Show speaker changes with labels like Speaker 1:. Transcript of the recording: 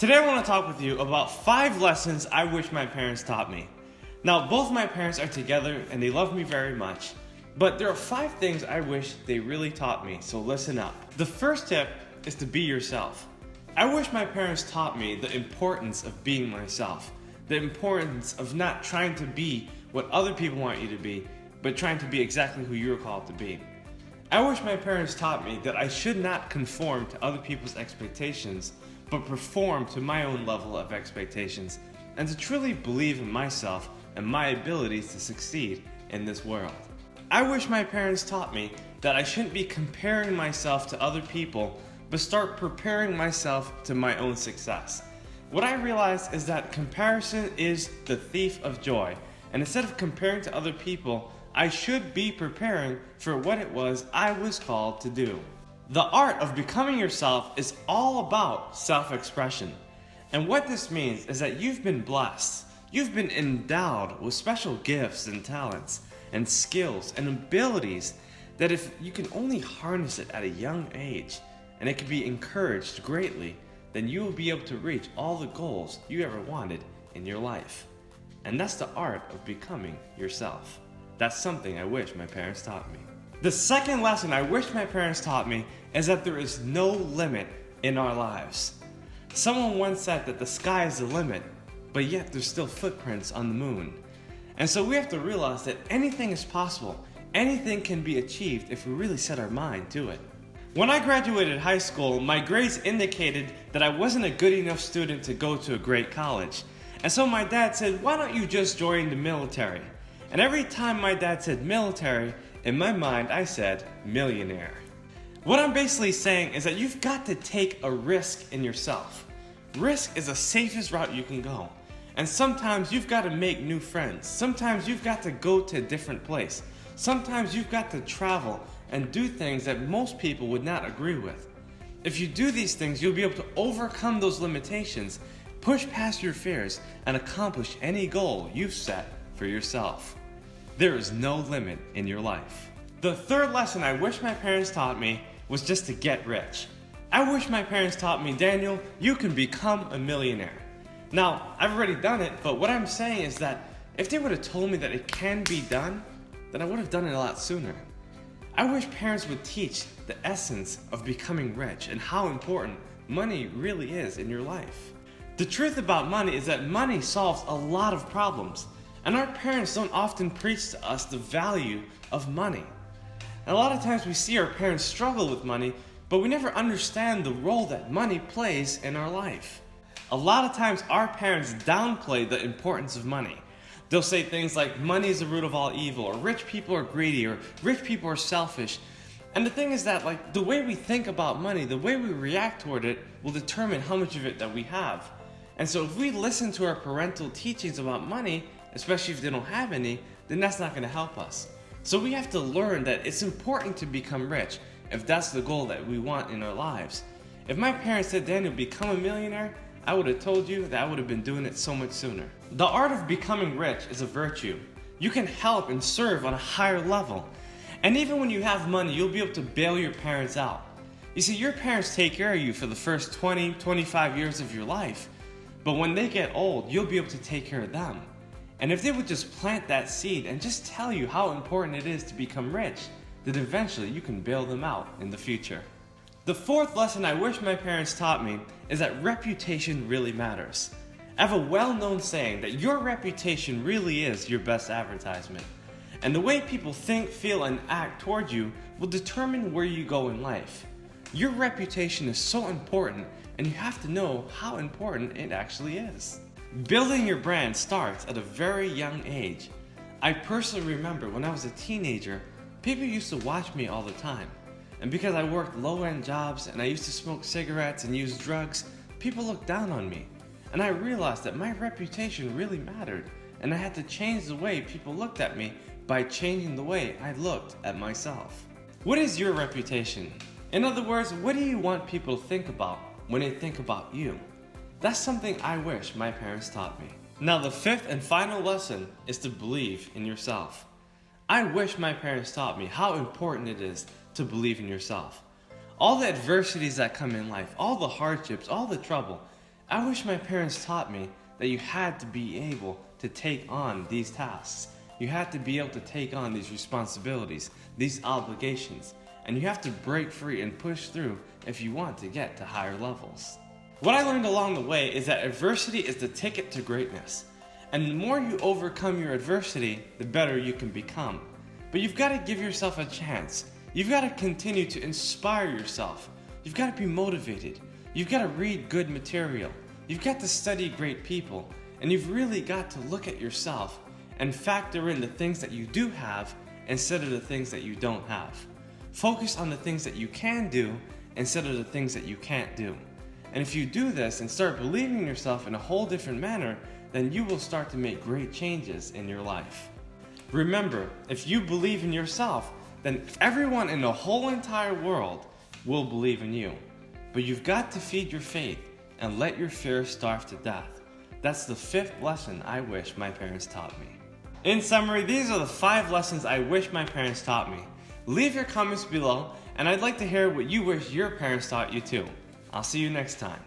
Speaker 1: Today I want to talk with you about 5 lessons I wish my parents taught me. Now, both my parents are together and they love me very much, but there are 5 things I wish they really taught me, so listen up. The first tip is to be yourself. I wish my parents taught me the importance of being myself, the importance of not trying to be what other people want you to be, but trying to be exactly who you're called to be. I wish my parents taught me that I should not conform to other people's expectations, but perform to my own level of expectations, and to truly believe in myself and my abilities to succeed in this world. I wish my parents taught me that I shouldn't be comparing myself to other people, but start preparing myself to my own success. What I realized is that comparison is the thief of joy, and instead of comparing to other people, I should be preparing for what it was I was called to do. The art of becoming yourself is all about self-expression. And what this means is that you've been blessed. You've been endowed with special gifts and talents and skills and abilities that if you can only harness it at a young age and it can be encouraged greatly, then you will be able to reach all the goals you ever wanted in your life. And that's the art of becoming yourself. That's something I wish my parents taught me. The second lesson I wish my parents taught me is that there is no limit in our lives. Someone once said that the sky is the limit, but yet there's still footprints on the moon. And so we have to realize that anything is possible. Anything can be achieved if we really set our mind to it. When I graduated high school, my grades indicated that I wasn't a good enough student to go to a great college. And so my dad said, why don't you just join the military? And every time my dad said military, in my mind I said millionaire. What I'm basically saying is that you've got to take a risk in yourself. Risk is the safest route you can go. And sometimes you've got to make new friends. Sometimes you've got to go to a different place. Sometimes you've got to travel and do things that most people would not agree with. If you do these things, you'll be able to overcome those limitations, push past your fears, and accomplish any goal you've set for yourself. There is no limit in your life. The third lesson I wish my parents taught me was just to get rich. I wish my parents taught me, Daniel, you can become a millionaire. Now, I've already done it, but what I'm saying is that if they would have told me that it can be done, then I would have done it a lot sooner. I wish parents would teach the essence of becoming rich and how important money really is in your life. The truth about money is that money solves a lot of problems. And our parents don't often preach to us the value of money. And a lot of times we see our parents struggle with money, but we never understand the role that money plays in our life. A lot of times our parents downplay the importance of money. They'll say things like money is the root of all evil, or rich people are greedy, or rich people are selfish. And the thing is that the way we think about money, the way we react toward it will determine how much of it that we have. And so if we listen to our parental teachings about money, especially if they don't have any, then that's not going to help us. So we have to learn that it's important to become rich if that's the goal that we want in our lives. If my parents said, Daniel, become a millionaire, I would have told you that I would have been doing it so much sooner. The art of becoming rich is a virtue. You can help and serve on a higher level. And even when you have money, you'll be able to bail your parents out. You see, your parents take care of you for the first 20, 25 years of your life. But when they get old, you'll be able to take care of them. And if they would just plant that seed and just tell you how important it is to become rich, then eventually you can bail them out in the future. The fourth lesson I wish my parents taught me is that reputation really matters. I have a well-known saying that your reputation really is your best advertisement. And the way people think, feel, and act toward you will determine where you go in life. Your reputation is so important, and you have to know how important it actually is. Building your brand starts at a very young age. I personally remember when I was a teenager, people used to watch me all the time. And because I worked low-end jobs and I used to smoke cigarettes and use drugs, people looked down on me. And I realized that my reputation really mattered, and I had to change the way people looked at me by changing the way I looked at myself. What is your reputation? In other words, what do you want people to think about when they think about you? That's something I wish my parents taught me. Now, the fifth and final lesson is to believe in yourself. I wish my parents taught me how important it is to believe in yourself. All the adversities that come in life, all the hardships, all the trouble, I wish my parents taught me that you had to be able to take on these tasks. You had to be able to take on these responsibilities, these obligations, and you have to break free and push through if you want to get to higher levels. What I learned along the way is that adversity is the ticket to greatness. And the more you overcome your adversity, the better you can become. But you've got to give yourself a chance. You've got to continue to inspire yourself. You've got to be motivated. You've got to read good material. You've got to study great people. And you've really got to look at yourself and factor in the things that you do have instead of the things that you don't have. Focus on the things that you can do instead of the things that you can't do. And if you do this and start believing in yourself in a whole different manner, then you will start to make great changes in your life. Remember, if you believe in yourself, then everyone in the whole entire world will believe in you. But you've got to feed your faith and let your fear starve to death. That's the 5th lesson I wish my parents taught me. In summary, these are the 5 lessons I wish my parents taught me. Leave your comments below, and I'd like to hear what you wish your parents taught you too. I'll see you next time.